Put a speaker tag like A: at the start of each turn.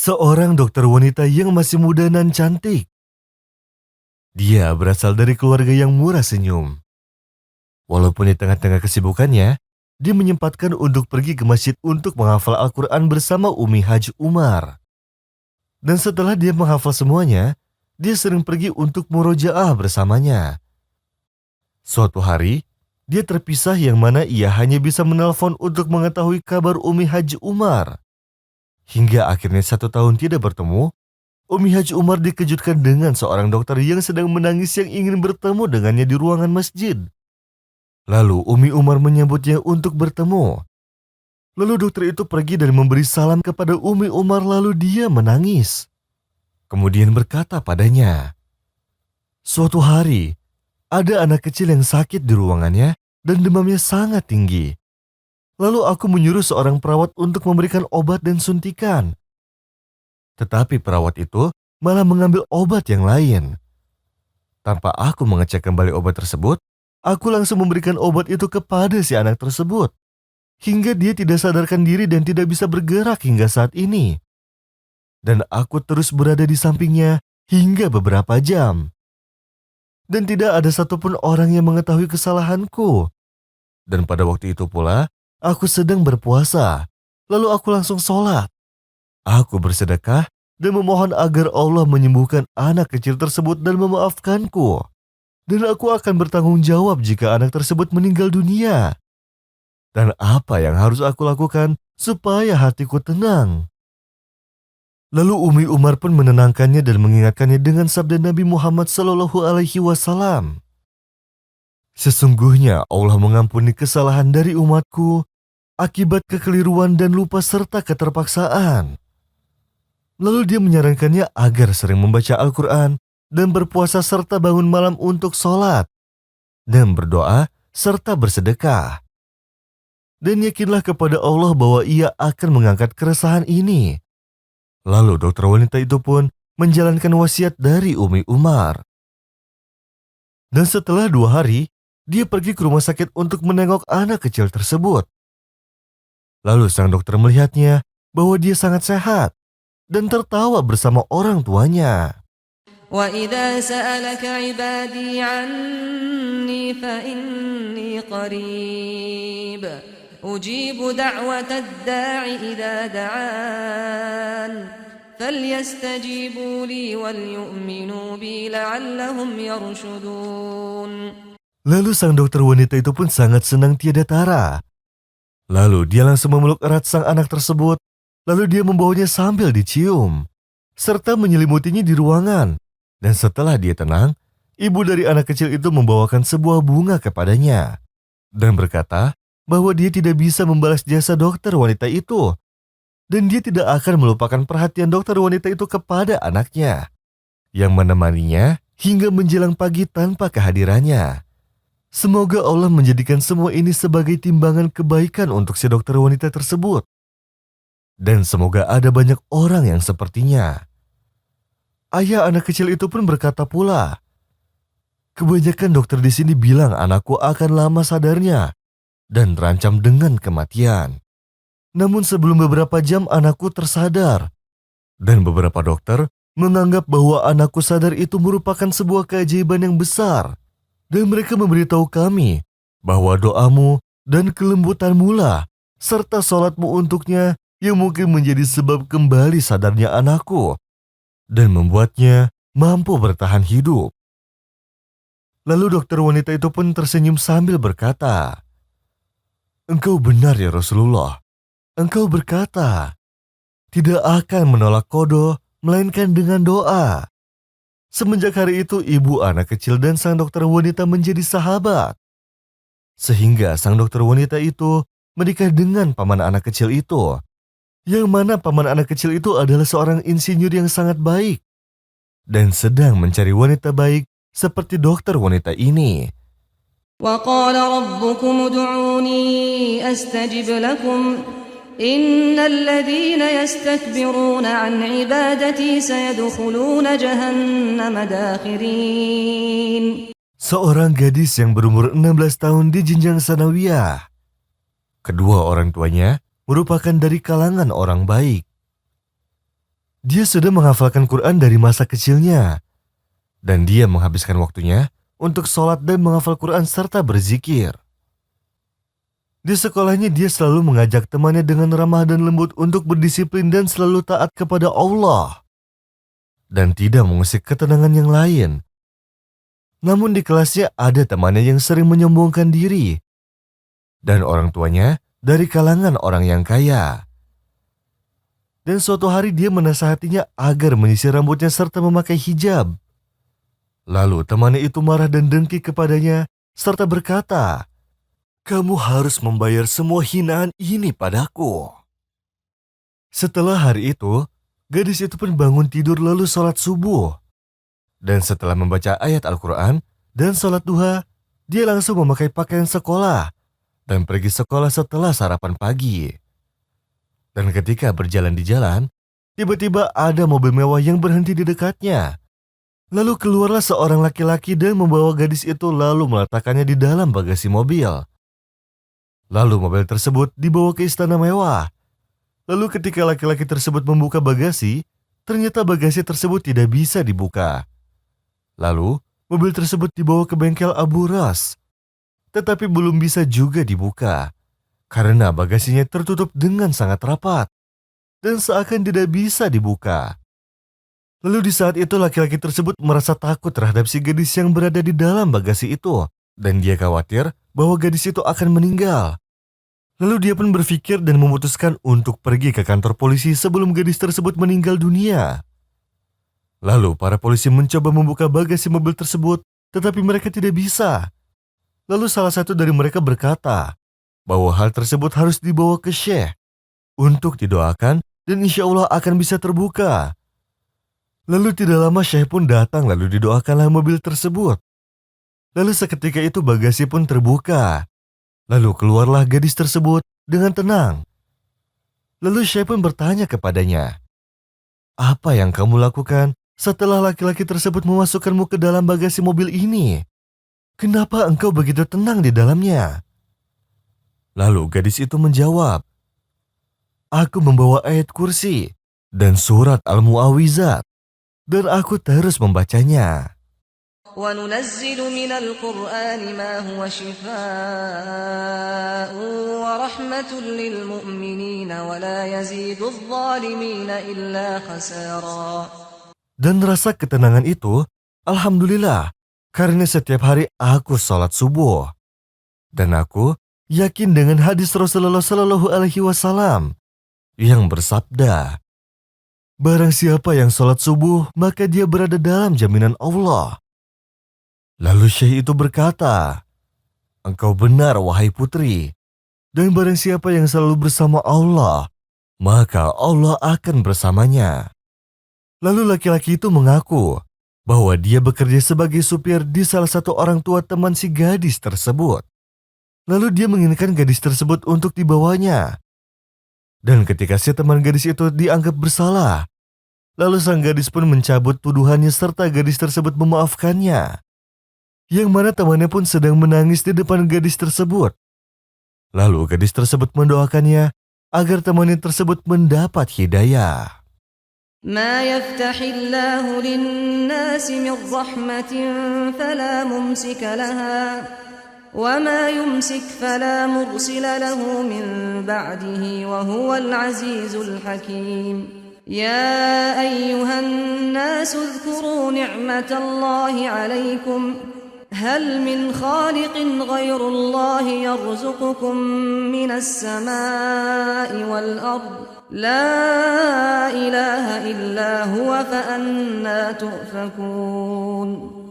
A: Seorang dokter wanita yang masih muda dan cantik. Dia berasal dari keluarga yang murah senyum. Walaupun di tengah-tengah kesibukannya, dia menyempatkan untuk pergi ke masjid untuk menghafal Al-Quran bersama Umi Haji Umar. Dan setelah dia menghafal semuanya, dia sering pergi untuk murojaah bersamanya. Suatu hari, dia terpisah yang mana ia hanya bisa menelpon untuk mengetahui kabar Umi Haji Umar. Hingga akhirnya 1 tahun tidak bertemu, Umi Haji Umar dikejutkan dengan seorang dokter yang sedang menangis yang ingin bertemu dengannya di ruangan masjid. Lalu Umi Umar menyambutnya untuk bertemu. Lalu dokter itu pergi dan memberi salam kepada Umi Umar lalu dia menangis. Kemudian berkata padanya, "Suatu hari, ada anak kecil yang sakit di ruangannya dan demamnya sangat tinggi. Lalu aku menyuruh seorang perawat untuk memberikan obat dan suntikan. Tetapi perawat itu malah mengambil obat yang lain. Tanpa aku mengecek kembali obat tersebut, aku langsung memberikan obat itu kepada si anak tersebut. Hingga dia tidak sadarkan diri dan tidak bisa bergerak hingga saat ini. Dan aku terus berada di sampingnya hingga beberapa jam. Dan tidak ada satupun orang yang mengetahui kesalahanku. Dan pada waktu itu pula, aku sedang berpuasa. Lalu aku langsung sholat. Aku bersedekah dan memohon agar Allah menyembuhkan anak kecil tersebut dan memaafkanku. Dan aku akan bertanggung jawab jika anak tersebut meninggal dunia. Dan apa yang harus aku lakukan supaya hatiku tenang?" Lalu Umi Umar pun menenangkannya dan mengingatkannya dengan sabda Nabi Muhammad SAW. "Sesungguhnya Allah mengampuni kesalahan dari umatku akibat kekeliruan dan lupa serta keterpaksaan." Lalu dia menyarankannya agar sering membaca Al-Quran dan berpuasa serta bangun malam untuk sholat dan berdoa serta bersedekah. Dan yakinlah kepada Allah bahwa ia akan mengangkat keresahan ini. Lalu dokter wanita itu pun menjalankan wasiat dari Umi Umar. Dan setelah 2 hari, dia pergi ke rumah sakit untuk menengok anak kecil tersebut. Lalu sang dokter melihatnya bahwa dia sangat sehat dan tertawa bersama orang tuanya.
B: وَإِذَا سَأَلَكَ عِبَادِي عَنِّي فَإِنِّي قَرِيبٌ أُجِيبُ دَعْوَةَ الدَّاعِ إِذَا دَعَانِ فَلْيَسْتَجِيبُوا لِي وَلْيُؤْمِنُوا بِي لَعَلَّهُمْ يَرْشُدُونَ.
A: Lalu sang dokter wanita itu pun sangat senang tiada tara. Lalu dia langsung memeluk erat sang anak tersebut. Lalu dia membawanya sambil dicium, serta menyelimutinya di ruangan. Dan setelah dia tenang, ibu dari anak kecil itu membawakan sebuah bunga kepadanya. Dan berkata bahwa dia tidak bisa membalas jasa dokter wanita itu. Dan dia tidak akan melupakan perhatian dokter wanita itu kepada anaknya, yang menemaninya hingga menjelang pagi tanpa kehadirannya. Semoga Allah menjadikan semua ini sebagai timbangan kebaikan untuk si dokter wanita tersebut. Dan semoga ada banyak orang yang sepertinya. Ayah anak kecil itu pun berkata pula, "Kebanyakan dokter di sini bilang anakku akan lama sadarnya dan terancam dengan kematian. Namun sebelum beberapa jam anakku tersadar. Dan beberapa dokter menganggap bahwa anakku sadar itu merupakan sebuah keajaiban yang besar. Dan mereka memberitahu kami bahwa doamu dan kelembutanmu lah serta sholatmu untuknya yang mungkin menjadi sebab kembali sadarnya anakku dan membuatnya mampu bertahan hidup." Lalu dokter wanita itu pun tersenyum sambil berkata, "Engkau benar ya Rasulullah. Engkau berkata, tidak akan menolak qada melainkan dengan doa." Semenjak hari itu ibu anak kecil dan sang dokter wanita menjadi sahabat. Sehingga sang dokter wanita itu menikah dengan paman anak kecil itu. Yang mana paman anak kecil itu adalah seorang insinyur yang sangat baik dan sedang mencari wanita baik seperti dokter wanita ini.
B: وَقَالَ رَبُّكُمُ ادْعُونِي أَسْتَجِبْ لَكُمْ إِنَّ الَّذِينَ يَسْتَكْبِرُونَ عَنْ عِبَادَتِي سَيَدْخُلُونَ جَهَنَّمَ دَاخِرِينَ.
A: Seorang gadis yang berumur 16 tahun di jenjang sanawiyah. Kedua orang tuanya merupakan dari kalangan orang baik. Dia sudah menghafalkan Quran dari masa kecilnya. Dan dia menghabiskan waktunya untuk sholat dan menghafal Quran serta berzikir. Di sekolahnya dia selalu mengajak temannya dengan ramah dan lembut untuk berdisiplin dan selalu taat kepada Allah. Dan tidak mengusik ketenangan yang lain. Namun di kelasnya ada temannya yang sering menyombongkan diri. Dan orang tuanya dari kalangan orang yang kaya. Dan suatu hari dia menasihatinya agar menyisir rambutnya serta memakai hijab. Lalu temannya itu marah dan dengki kepadanya serta berkata, "Kamu harus membayar semua hinaan ini padaku." Setelah hari itu, gadis itu pun bangun tidur lalu sholat subuh. Dan setelah membaca ayat Al-Quran dan sholat duha, dia langsung memakai pakaian sekolah dan pergi sekolah setelah sarapan pagi. Dan ketika berjalan di jalan, tiba-tiba ada mobil mewah yang berhenti di dekatnya. Lalu keluarlah seorang laki-laki dan membawa gadis itu lalu meletakkannya di dalam bagasi mobil. Lalu mobil tersebut dibawa ke istana mewah. Lalu ketika laki-laki tersebut membuka bagasi, ternyata bagasi tersebut tidak bisa dibuka. Lalu mobil tersebut dibawa ke bengkel Abu Ras, tetapi belum bisa juga dibuka karena bagasinya tertutup dengan sangat rapat dan seakan tidak bisa dibuka. Lalu di saat itu laki-laki tersebut merasa takut terhadap si gadis yang berada di dalam bagasi itu dan dia khawatir bahwa gadis itu akan meninggal. Lalu dia pun berpikir dan memutuskan untuk pergi ke kantor polisi sebelum gadis tersebut meninggal dunia. Lalu para polisi mencoba membuka bagasi mobil tersebut, tetapi mereka tidak bisa. Lalu salah satu dari mereka berkata bahwa hal tersebut harus dibawa ke Syekh untuk didoakan dan insya Allah akan bisa terbuka. Lalu tidak lama Syekh pun datang lalu didoakanlah mobil tersebut. Lalu seketika itu bagasi pun terbuka. Lalu keluarlah gadis tersebut dengan tenang. Lalu Syekh pun bertanya kepadanya, "Apa yang kamu lakukan setelah laki-laki tersebut memasukkanmu ke dalam bagasi mobil ini? Kenapa engkau begitu tenang di dalamnya?" Lalu gadis itu menjawab, "Aku membawa ayat kursi dan surat Al-Mu'awwizat, dan aku terus membacanya."
B: وَنُنَزِّلُ مِنَ الْقُرْآنِ مَا هُوَ شِفَاءٌ وَرَحْمَةٌ لِّلْمُؤْمِنِينَ وَلَا يَزِيدُ الظَّالِمِينَ إِلَّا خَسَارًا.
A: Dan rasa ketenangan itu, alhamdulillah, karena setiap hari aku sholat subuh. Dan aku yakin dengan hadis Rasulullah Shallallahu Alaihi Wasallam yang bersabda, "Barang siapa yang sholat subuh, maka dia berada dalam jaminan Allah." Lalu Syekh itu berkata, "Engkau benar wahai putri, dan barang siapa yang selalu bersama Allah, maka Allah akan bersamanya." Lalu laki-laki itu mengaku bahwa dia bekerja sebagai supir di salah satu orang tua teman si gadis tersebut. Lalu dia menginginkan gadis tersebut untuk dibawanya. Dan ketika si teman gadis itu dianggap bersalah, lalu sang gadis pun mencabut tuduhannya serta gadis tersebut memaafkannya. Yang mana temannya pun sedang menangis di depan gadis tersebut. Lalu gadis tersebut mendoakannya agar temannya tersebut mendapat hidayah.
B: مَا يَفْتَحِ اللَّهُ لِلنَّاسِ مِنْ رَحْمَةٍ فَلَا مُمْسِكَ لَهَا وَمَا يُمْسِكْ فَلَا مُرْسِلَ لَهُ مِنْ بَعْدِهِ وَهُوَ الْعَزِيزُ الْحَكِيمُ. يَا أَيُّهَا النَّاسُ اذْكُرُوا نِعْمَةَ اللَّهِ عَلَيْكُمْ هل من خالق غير الله يرزقكم من السماء والأرض لا إله إلا هو فأنى تؤفكون.